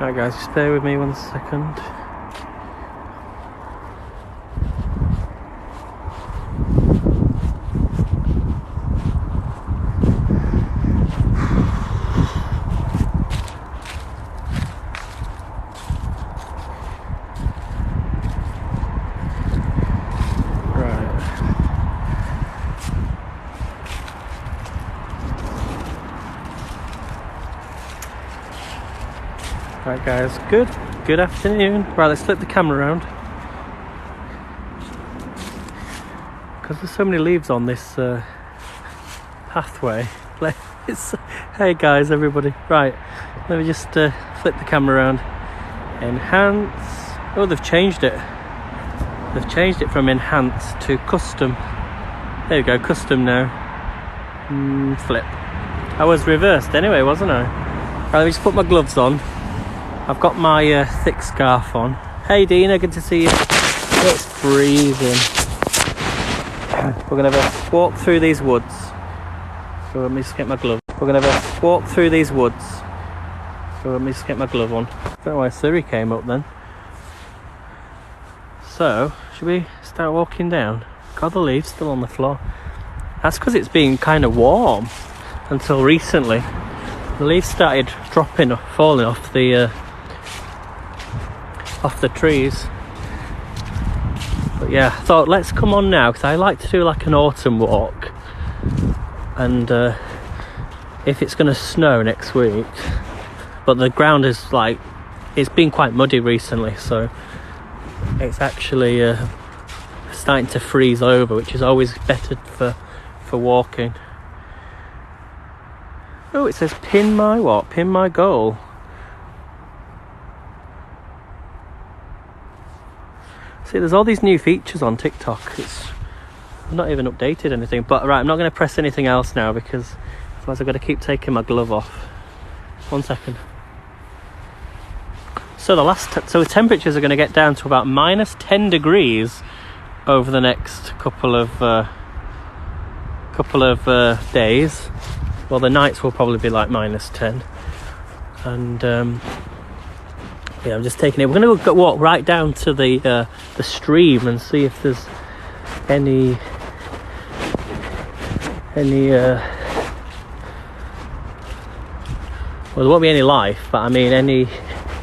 Right guys, just bear with me 1 second. Right guys, good afternoon. Right, let's flip the camera around. Because there's so many leaves on this pathway. Hey guys, everybody. Right, let me just flip the camera around. Enhance. Oh, they've changed it. They've changed it from enhance to custom. There you go, custom now. Flip. I was reversed anyway, wasn't I? Right, let me just put my gloves on. I've got my thick scarf on. Hey Dina, good to see you. It's freezing. We're going to have a walk through these woods. So let me just get my glove. We're going to have a walk through these woods. So let me just get my glove on. I don't know why Siri came up then. So, should we start walking down? God, the leaves still on the floor. That's because it's been kind of warm until recently. The leaves started dropping, falling off the trees. But yeah, I thought let's come on now because I like to do like an autumn walk, and if it's going to snow next week, but the ground is like, it's been quite muddy recently, so it's actually starting to freeze over, which is always better for walking. Oh, it says pin my what? Pin my goal. See, there's all these new features on TikTok. I've not even updated anything. But right, I'm not going to press anything else now because otherwise I've got to keep taking my glove off. 1 second. So the temperatures are going to get down to about minus 10 degrees over the next couple of days. Well, the nights will probably be like minus 10. And yeah, I'm just taking it. We're going to walk right down to the stream and see if there's any well, there won't be any life, but I mean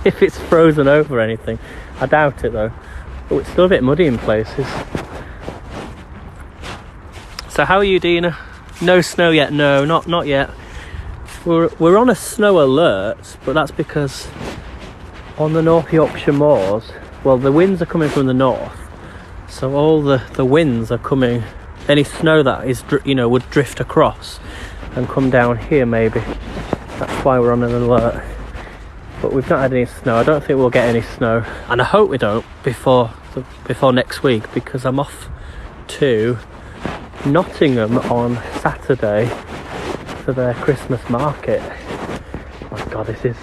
if it's frozen over or anything. I doubt it though. Oh, it's still a bit muddy in places. So how are you, Dina? No snow yet? No, not yet. We're on a snow alert, but that's because on the North Yorkshire moors, well, the winds are coming from the north, so all the winds are coming. Any snow that is, would drift across and come down here maybe. That's why we're on an alert. But we've not had any snow. I don't think we'll get any snow, and I hope we don't before next week, because I'm off to Nottingham on Saturday for their Christmas market. Oh my god, this is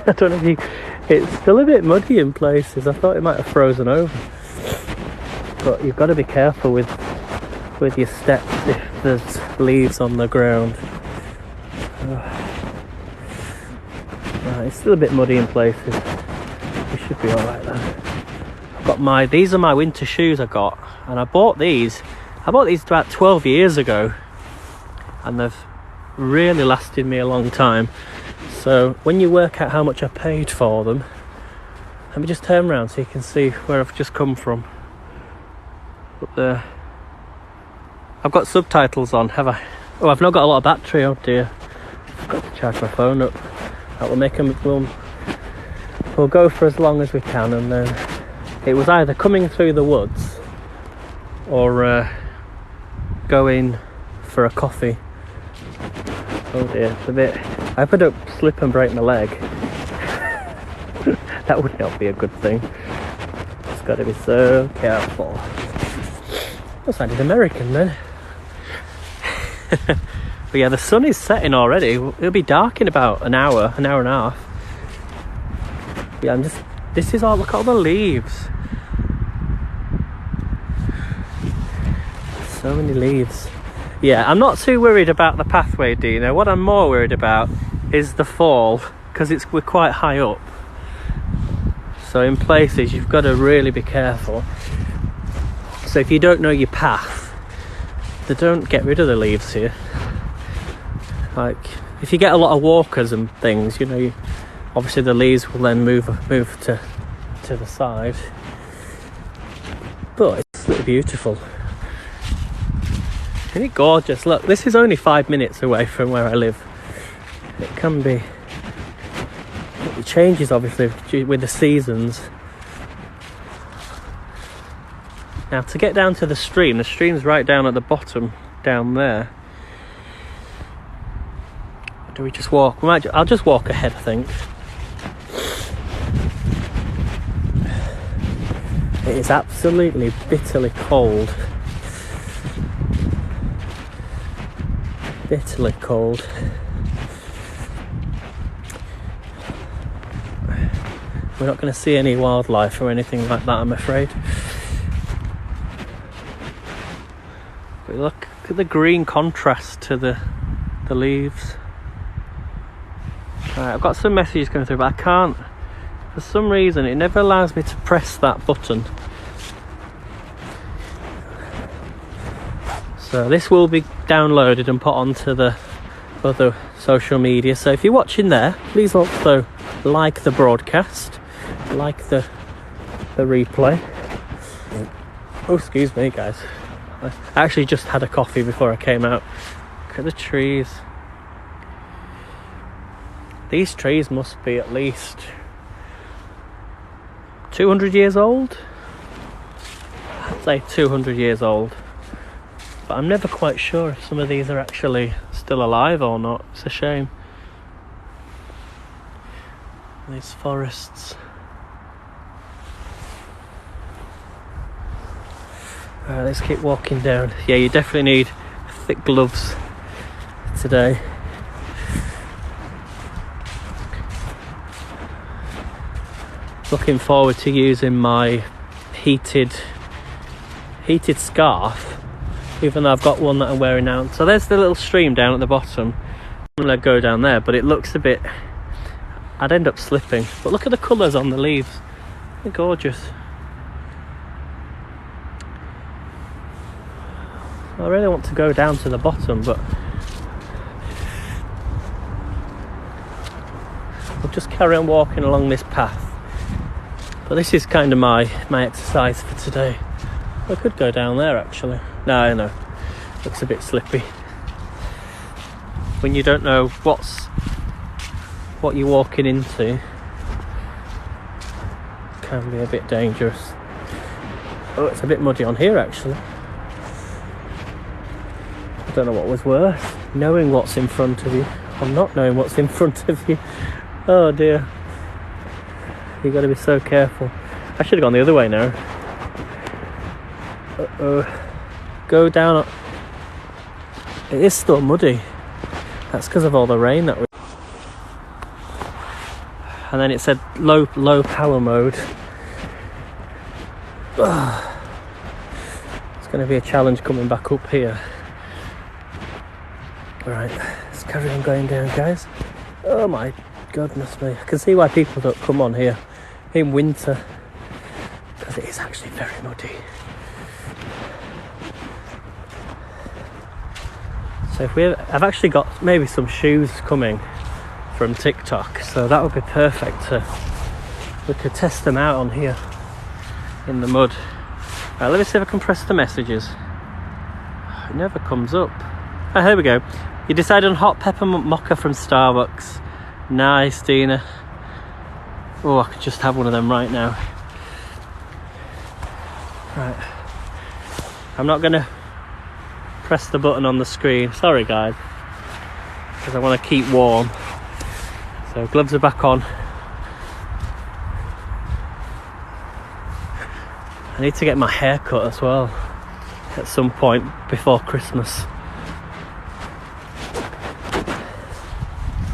I don't know if you, it's still a bit muddy in places. I thought it might have frozen over, but you've got to be careful with your steps if there's leaves on the ground. Right, it's still a bit muddy in places. We should be alright though. These are my winter shoes I got, and I bought these about 12 years ago, and they've really lasted me a long time. So when you work out how much I paid for them, let me just turn around so you can see where I've just come from. Up there. I've got subtitles on, have I? Oh, I've not got a lot of battery, oh dear. I've got to charge my phone up. That will make them, we'll go for as long as we can, and then it was either coming through the woods or going for a coffee. Oh dear, it's a bit, I hope I don't slip and break my leg. That would not be a good thing. Just got to be so careful. That sounded American then. But yeah, the sun is setting already. It'll be dark in about an hour and a half. Yeah, this is all, look at all the leaves. So many leaves. Yeah, I'm not too worried about the pathway, Dina. What I'm more worried about is the fall, because we're quite high up. So in places you've got to really be careful. So if you don't know your path, they don't get rid of the leaves here. Like if you get a lot of walkers and things, you know, obviously the leaves will then move to the side. But it's absolutely beautiful. Isn't it gorgeous? Look, this is only 5 minutes away from where I live. It can be. It changes obviously with the seasons. Now to get down to the stream's right down at the bottom, down there. Do we just walk? I'll just walk ahead, I think. It is absolutely bitterly cold. Bitterly cold. We're not going to see any wildlife or anything like that, I'm afraid. But look at the green contrast to the leaves. Right, I've got some messages coming through, but I can't. For some reason, it never allows me to press that button. So this will be downloaded and put onto the other social media. So if you're watching there, please also like the broadcast, like the replay. Oh, excuse me, guys. I actually just had a coffee before I came out. Look at the trees. These trees must be at least 200 years old. I'd say 200 years old. But I'm never quite sure if some of these are actually still alive or not. It's a shame. These forests. Alright, let's keep walking down. Yeah, you definitely need thick gloves today. Looking forward to using my heated scarf, even though I've got one that I'm wearing now. So there's the little stream down at the bottom. I'm going to go down there, but it looks a bit... I'd end up slipping. But look at the colours on the leaves. They're gorgeous. I really want to go down to the bottom, but I'll just carry on walking along this path. But this is kind of my exercise for today. I could go down there actually. No, looks a bit slippy. When you don't know what you're walking into, it can be a bit dangerous. Oh, it's a bit muddy on here actually. I don't know what was worse, knowing what's in front of you or not knowing what's in front of you. Oh dear. You've got to be so careful. I should have gone the other way now. Go down. It is still muddy. That's because of all the rain that we... And then it said low power mode. It's going to be a challenge coming back up here. Alright, let's carry on going down, guys. Oh my goodness me. I can see why people don't come on here in winter, because it is actually very muddy. So I've actually got maybe some shoes coming from TikTok, so that would be perfect. We could test them out on here in the mud. Right, let me see if I can press the messages. It never comes up. Oh, here we go. You decided on hot peppermint mocha from Starbucks. Nice, Dina. Oh, I could just have one of them right now. Right. I'm not going to press the button on the screen. Sorry, guys. Because I want to keep warm. So, gloves are back on. I need to get my hair cut as well at some point before Christmas.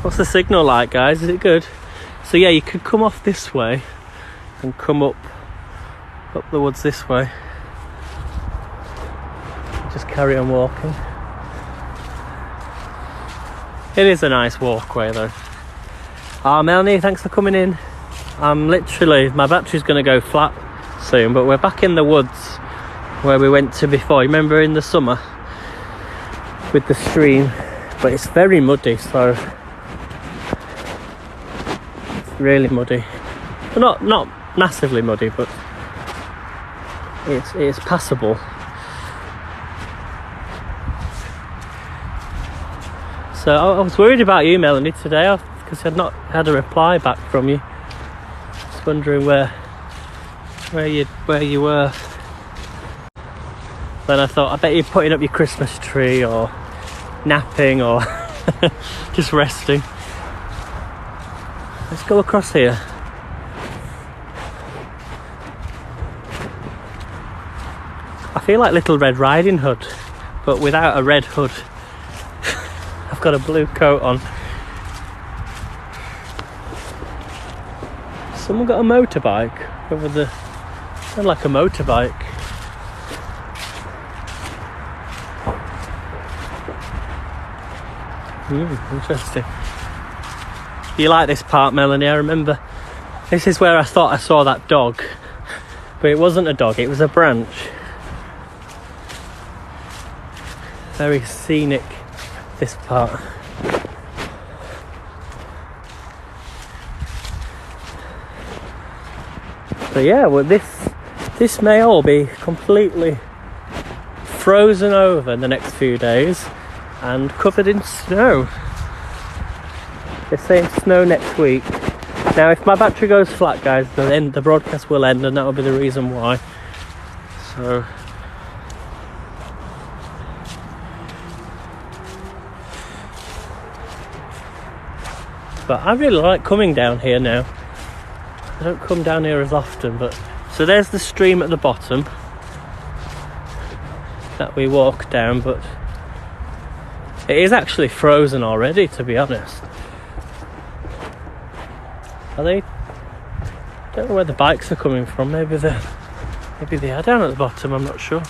What's the signal like, guys? Is it good? So yeah, you could come off this way and come up the woods this way. Just carry on walking. It is a nice walkway though. Ah, Melanie, thanks for coming in. I'm literally, my battery's going to go flat soon, but we're back in the woods where we went to before. You remember in the summer with the stream, but it's very muddy, so it's really muddy. Well, not massively muddy, but it's passable. So I was worried about you emailing me today because I'd not had a reply back from you. Just wondering where you were. Then I thought, I bet you're putting up your Christmas tree or napping or just resting. Let's go across here. I feel like Little Red Riding Hood, but without a red hood. I've got a blue coat on. Someone got a motorbike over the... Sound like a motorbike. Interesting. You like this part, Melanie? I remember this is where I thought I saw that dog, but it wasn't a dog, it was a branch. Very scenic, this part. So yeah, well this may all be completely frozen over in the next few days and covered in snow. They're saying snow next week. Now if my battery goes flat, guys, then the broadcast will end, and that will be the reason why. So but I really like coming down here now. I don't come down here as often, but so there's the stream at the bottom that we walk down, but it is actually frozen already, to be honest. Are they? Don't know where the bikes are coming from. Maybe they are down at the bottom. I'm not sure.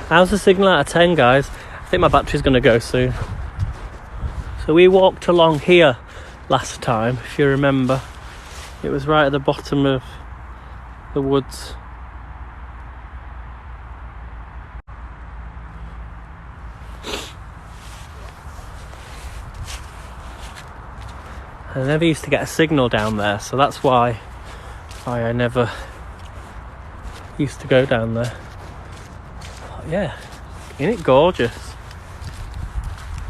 How's the signal out of 10, guys? I think my battery's going to go soon. So we walked along here last time, if you remember. It was right at the bottom of the woods. I never used to get a signal down there, so that's why I never used to go down there. But yeah, isn't it gorgeous?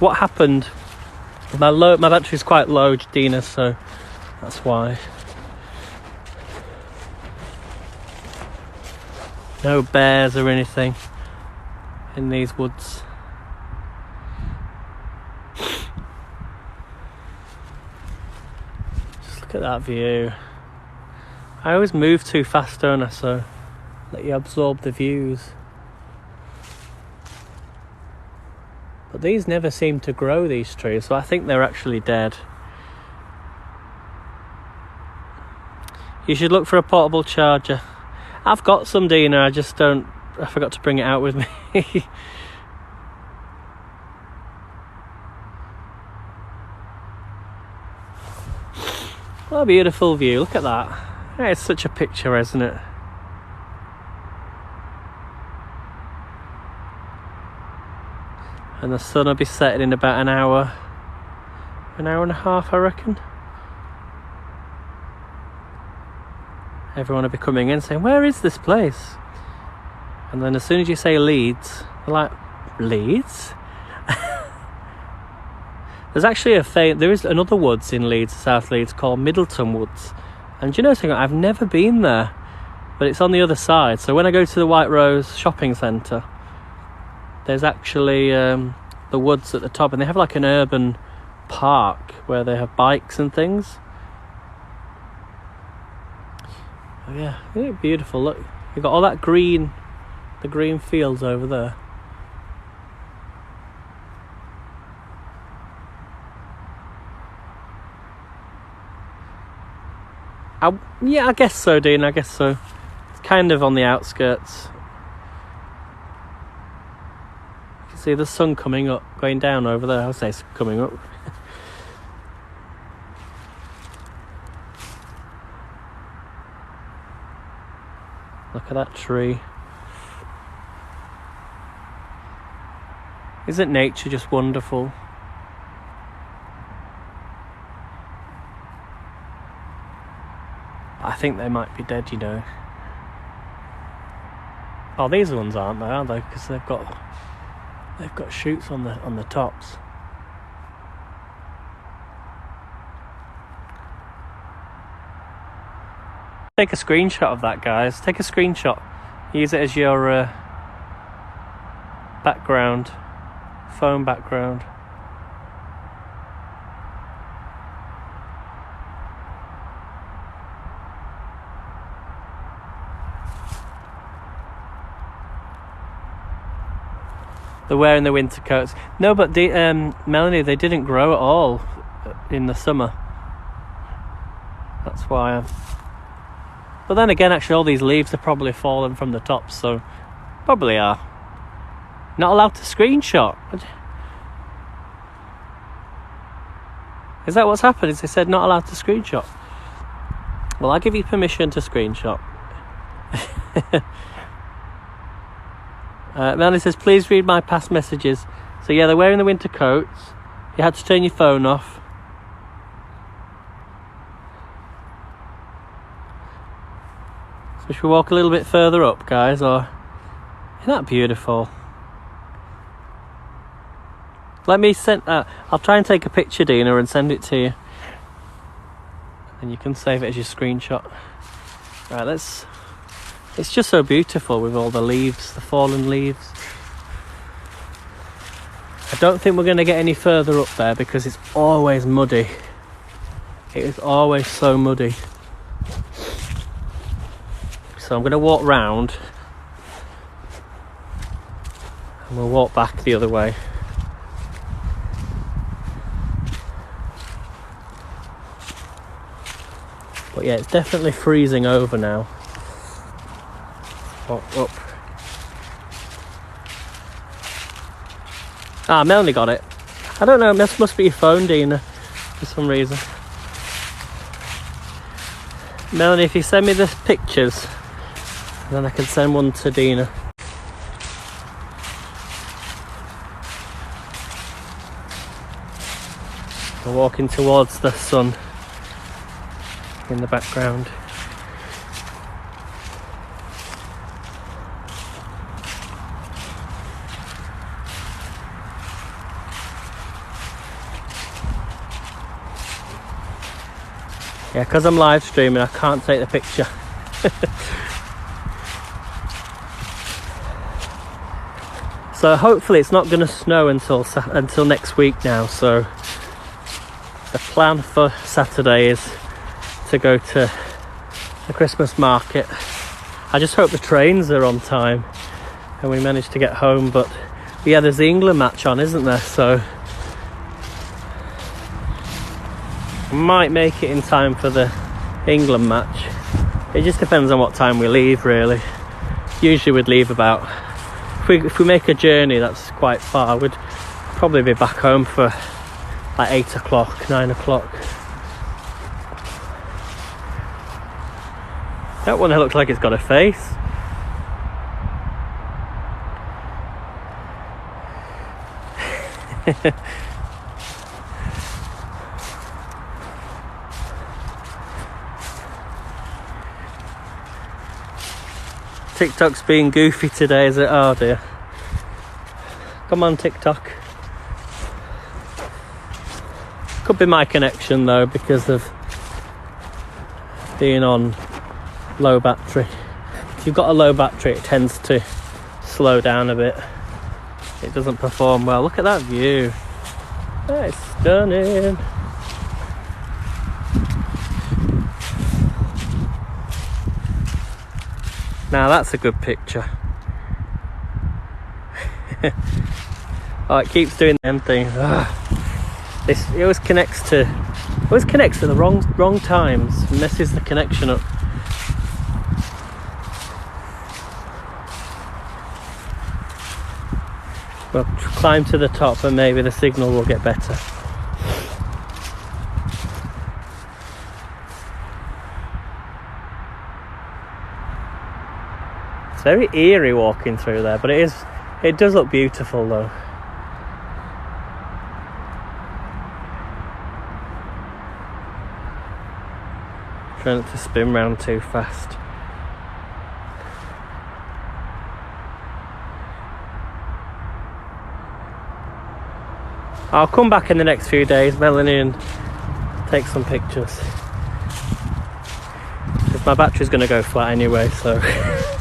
What happened? My battery's quite low, Dina, so that's why. No bears or anything in these woods. Look at that view. I always move too fast, don't I? So let you absorb the views. But these never seem to grow, these trees, so I think they're actually dead. You should look for a portable charger. I've got some, Dina, I forgot to bring it out with me. What a beautiful view, look at that. Yeah, it's such a picture, isn't it? And the sun will be setting in about an hour and a half, I reckon. Everyone will be coming in saying, where is this place? And then as soon as you say Leeds, they're like, Leeds? There's actually there is another woods in Leeds, South Leeds, called Middleton Woods. And do you know something? I've never been there, but it's on the other side. So when I go to the White Rose shopping centre, there's actually the woods at the top, and they have like an urban park where they have bikes and things. Oh yeah, isn't it beautiful? Look, you've got all that green, the green fields over there. Yeah, I guess so, Dean, I guess so. It's kind of on the outskirts. You can see the sun coming up, going down over there. I'll say it's coming up. Look at that tree. Isn't nature just wonderful? I think they might be dead, you know. Oh, these ones aren't they, are they? Because they've got shoots on the tops. Take a screenshot of that, guys. Take a screenshot. Use it as your background, phone background. They're wearing the winter coats. No, but Melanie, they didn't grow at all in the summer. That's why. But then again, actually, all these leaves are probably fallen from the tops, so probably are. Not allowed to screenshot. Is that what's happened? Is they said not allowed to screenshot? Well, I'll give you permission to screenshot. Melanie says, please read my past messages. So yeah, they're wearing the winter coats. You had to turn your phone off. So should we walk a little bit further up, guys? Or isn't that beautiful? Let me send. I'll try and take a picture, Dina, and send it to you, and you can save it as your screenshot. Right, let's. It's just so beautiful with all the leaves, the fallen leaves. I don't think we're going to get any further up there because it's always muddy. It is always so muddy. So I'm going to walk round and we'll walk back the other way. But yeah, it's definitely freezing over now. Up. Ah, Melanie got it. I don't know, this must be your phone, Dina, for some reason. Melanie, if you send me the pictures, then I can send one to Dina. We're walking towards the sun in the background. Yeah, because I'm live streaming, I can't take the picture. So hopefully it's not going to snow until next week now. So the plan for Saturday is to go to the Christmas market. I just hope the trains are on time and we manage to get home. But yeah, there's the England match on, isn't there? So might make it in time for the England match. It just depends on what time we leave, really. Usually we'd leave about, if we make a journey that's quite far, we'd probably be back home for like 8 o'clock, 9 o'clock. That one looks like it's got a face. TikTok's being goofy today, is it? Oh dear. Come on, TikTok. Could be my connection though, because of being on low battery. If you've got a low battery, it tends to slow down a bit. It doesn't perform well. Look at that view. That is stunning. Now that's a good picture. Oh, it keeps doing the thing. It always connects to the wrong times. Messes the connection up. We'll climb to the top and maybe the signal will get better. It's very eerie walking through there, but it does look beautiful though. Trying not to spin round too fast. I'll come back in the next few days, Melanie, and take some pictures. Because my battery's going to go flat anyway, so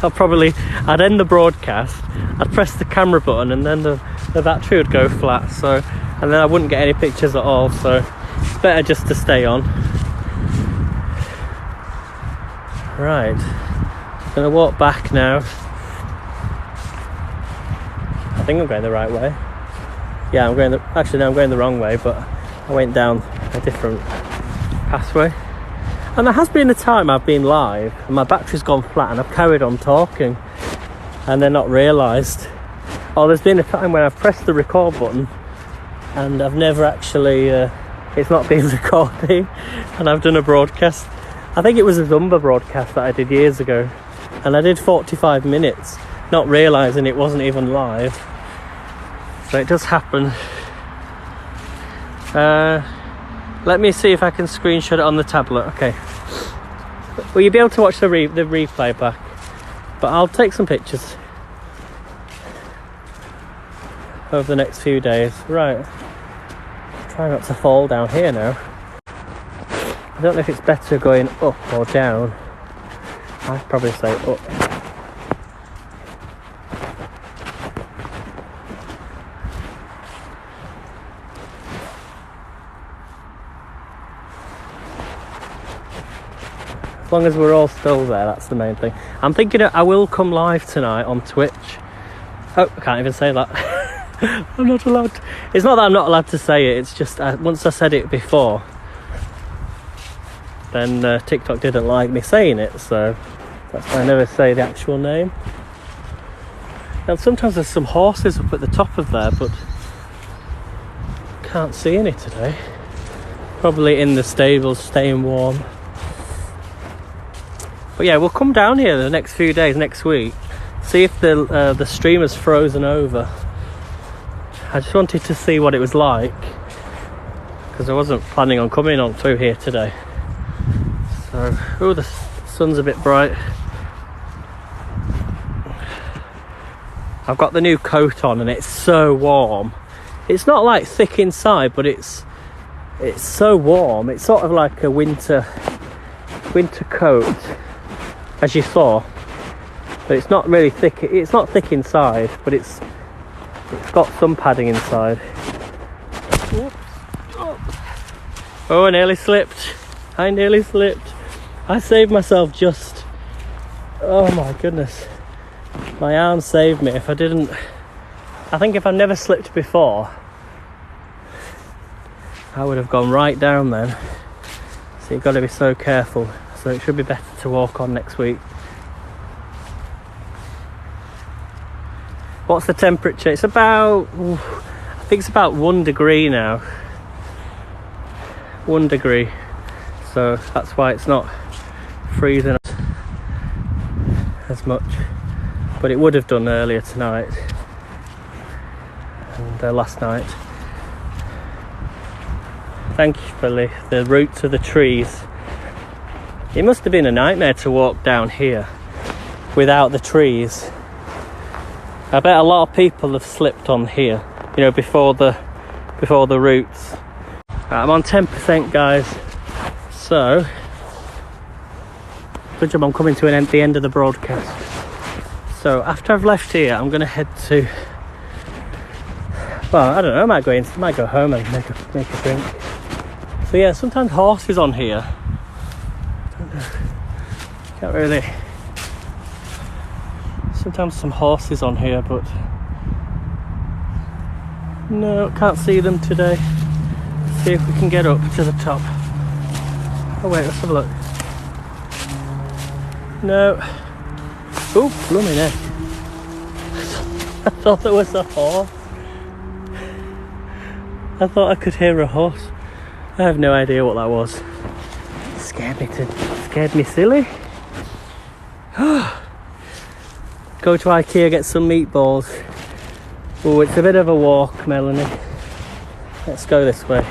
I'd end the broadcast, I'd press the camera button, and then the battery would go flat, so, and then I wouldn't get any pictures at all, so it's better just to stay on. Right, I'm going to walk back now. I think I'm going the right way. Yeah, I'm going the wrong way, but I went down a different pathway. And there has been a time I've been live and my battery's gone flat and I've carried on talking and then not realised. Oh, there's been a time when I've pressed the record button and I've never actually, it's not been recording, and I've done a broadcast. I think it was a Zumba broadcast that I did years ago, and I did 45 minutes, not realising it wasn't even live. So it does happen. Let me see if I can screenshot it on the tablet. Okay. Will you be able to watch the replay back? But I'll take some pictures over the next few days. Right. Try not to fall down here now. I don't know if it's better going up or down. I'd probably say up. As long as we're all still there, that's the main thing. I'm thinking I will come live tonight on Twitch. Oh, I can't even say that. I'm not allowed to. It's not that I'm not allowed to say it, it's just once I said it before, then TikTok didn't like me saying it, so that's why I never say the actual name. And sometimes there's some horses up at the top of there, but can't see any today. Probably in the stables, staying warm. But yeah, we'll come down here the next few days, next week, see if the stream has frozen over. I just wanted to see what it was like, because I wasn't planning on coming on through here today. So, oh, the sun's a bit bright. I've got the new coat on and it's so warm. It's not like thick inside, but it's so warm. It's sort of like a winter coat, as you saw, but it's not really thick. It's not thick inside, but it's got some padding inside. Oh, I nearly slipped. I saved myself just. Oh my goodness, my arm saved me. If I didn't, I think if I never slipped before, I would have gone right down then. So you've got to be so careful. So it should be better to walk on next week. What's the temperature? It's about, I think it's about 1 degree now. 1 degree. So that's why it's not freezing as much. But it would have done earlier tonight and last night. Thankfully, the roots of the trees. It must have been a nightmare to walk down here without the trees. I bet a lot of people have slipped on here, you know, before the roots. I'm on 10%, guys. So, good job I'm coming to the end of the broadcast. So after I've left here, I'm going to head to, well, I don't know, I might go home and make a drink. So yeah, sometimes horses on here. Can't really. Sometimes some horses on here, but no, can't see them today. See if we can get up to the top. Oh wait, let's have a look. No. Oh, blooming heck. I thought there was a horse. I thought I could hear a horse. I have no idea what that was. Scared me silly. go to IKEA, get some meatballs. Oh, it's a bit of a walk, Melanie. Let's go this way.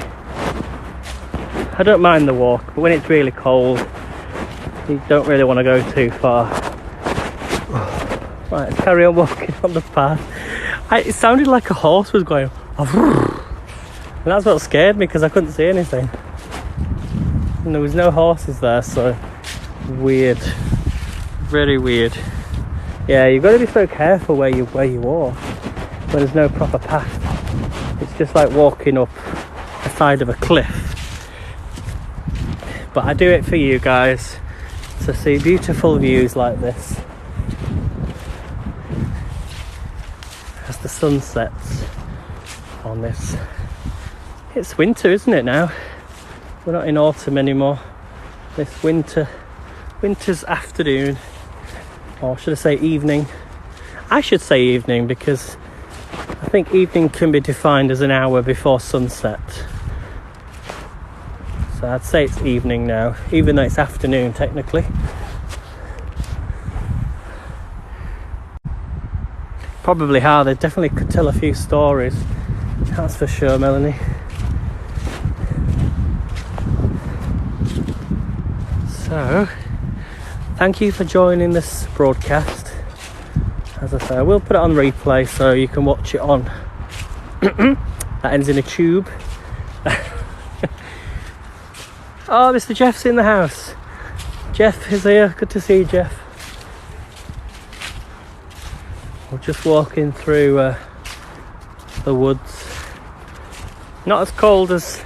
I don't mind the walk, but when it's really cold, you don't really want to go too far. Right, let's carry on walking on the path. It sounded like a horse was going. And that's what scared me, because I couldn't see anything. And there was no horses there, so weird. Very weird. Yeah, you've got to be so careful where you walk when there's no proper path. It's just like walking up the side of a cliff. But I do it for you guys to see beautiful views like this as the sun sets on this. It's winter, isn't it now? We're not in autumn anymore. This winter's afternoon, or should I say evening? I should say evening, because I think evening can be defined as an hour before sunset. So I'd say it's evening now, even though it's afternoon technically. Probably hard. They definitely could tell a few stories. That's for sure, Melanie. So, thank you for joining this broadcast. As I say, I will put it on replay so you can watch it on. That ends in a tube. Oh, Mr. Jeff's in the house. Jeff is here. Good to see you, Jeff. We're just walking through the woods. Not as cold as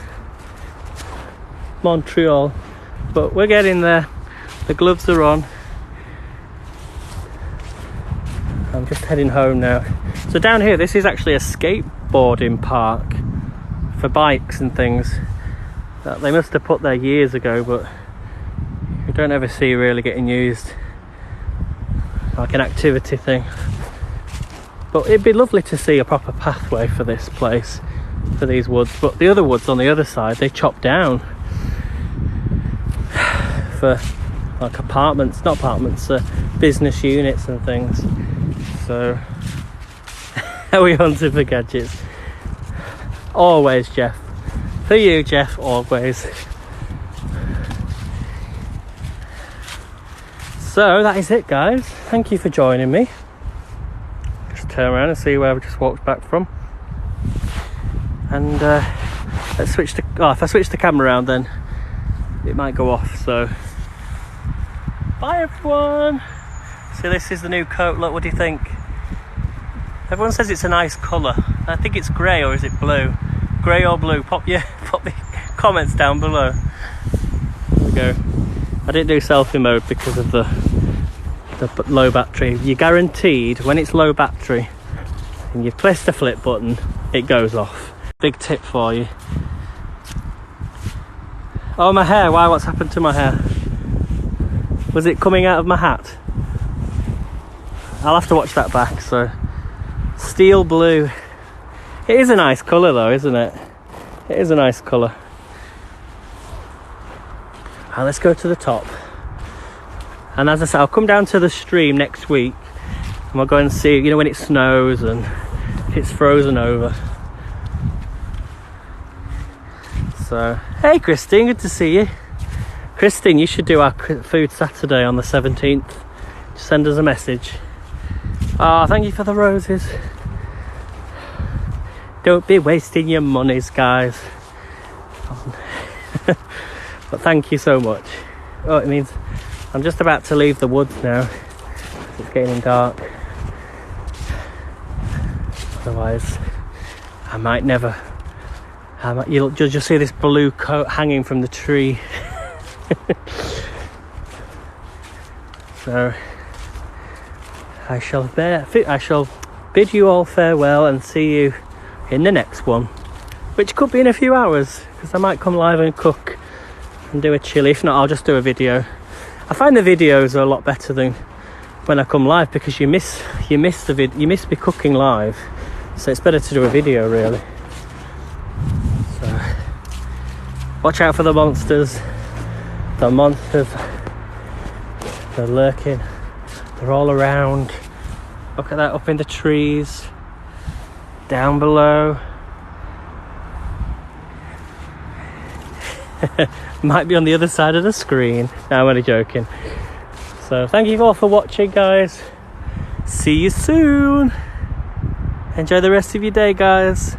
Montreal, but we're getting there. The gloves are on. I'm just heading home now. So down here, this is actually a skateboarding park for bikes and things that they must have put there years ago, but you don't ever see really getting used, like an activity thing. But it'd be lovely to see a proper pathway for this place, for these woods. But the other woods on the other side, they chopped down for like apartments, not apartments, business units and things. So are we hunting for gadgets? Always, Jeff. For you, Jeff, always. So that is it, guys. Thank you for joining me. Just turn around and see where we just walked back from. And let's switch the. Oh, if I switch the camera around, then it might go off. So bye, everyone. See, this is the new coat. Look, what do you think? Everyone says it's a nice colour. I think it's grey, or is it blue? Grey or blue? Pop the comments down below. There we go. I didn't do selfie mode because of the low battery. You're guaranteed when it's low battery and you press the flip button, it goes off. Big tip for you. Oh, my hair. Why? What's happened to my hair? Was it coming out of my hat? I'll have to watch that back. So, steel blue. It is a nice colour though, isn't it? It is a nice colour. Right, let's go to the top. And as I said, I'll come down to the stream next week and we'll go and see, you know, when it snows and it's frozen over. So, hey Christine, good to see you. Christine, you should do our food Saturday on the 17th. Just send us a message. Oh, thank you for the roses. Don't be wasting your monies, guys. But thank you so much. Oh, it means I'm just about to leave the woods now. It's getting dark. Otherwise, I might never. You'll just see this blue coat hanging from the tree. So I shall bid you all farewell and see you in the next one, which could be in a few hours, because I might come live and cook and do a chili. If not, I'll just do a video. I find the videos are a lot better than when I come live, because you miss me cooking live, so it's better to do a video really. So watch out for the monsters. They're lurking, they're all around. Look at that up in the trees, down below. Might be on the other side of the screen. No, I'm only joking. So thank you all for watching, guys. See you soon. Enjoy the rest of your day, guys.